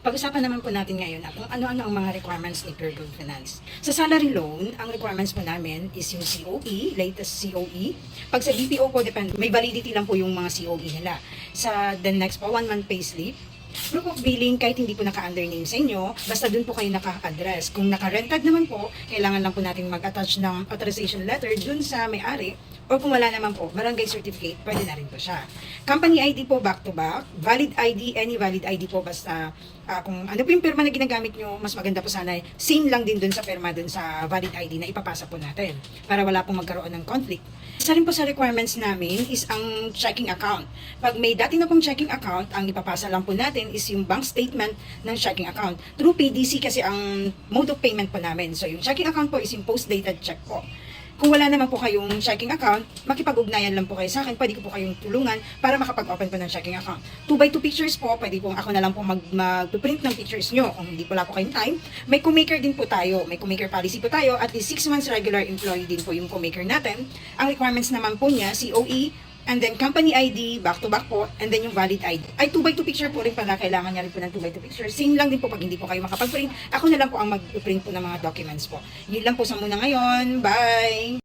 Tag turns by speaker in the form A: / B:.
A: Pag-usapan naman po natin ngayon kung ano-ano ang mga requirements ni Pure Gold Finance. Sa salary loan, ang requirements po namin is yung COE, latest COE. Pag sa BPO po, depende, may validity lang po yung mga COE nila. Sa the next po, 1 month payslip. Proof of billing, kahit hindi po naka-under name sa inyo, basta dun po kayo naka-address. Kung naka-rented naman po, kailangan lang po natin mag-attach ng authorization letter dun sa may-ari, or kung wala naman po, barangay certificate, pwede na rin po siya. Company ID po, back to back. Valid ID, any valid ID po, basta kung ano po yung pirma na ginagamit nyo, mas maganda po sana, same lang din dun sa pirma dun sa valid ID na ipapasa po natin, para wala pong magkaroon ng conflict. Isa rin po sa requirements namin is ang checking account. Pag may dati na pong checking account, ang ipapasa lang po natin is yung bank statement ng checking account. Through PDC kasi ang mode of payment po namin. So yung checking account po is yung post-dated check po. Kung wala naman po kayong checking account, makipag-ugnayan lang po kayo sa akin. Pwede ko po kayong tulungan para makapag-open po ng checking account. 2x2 pictures po, pwede po ako na lang po mag-print ng pictures nyo. Kung hindi po wala po kayong time, may co-maker din po tayo. May co-maker policy po tayo. At least 6 months regular employee din po yung co-maker natin. Ang requirements naman po niya, COE, and then company ID, back to back po, and then yung valid ID. Ay 2x2 picture po rin pala, kailangan niya rin po ng 2x2 picture. Same lang din po pag hindi po kayo makapag-print. Ako na lang po ang mag-print po ng mga documents po. Yun lang po sa muna ngayon. Bye!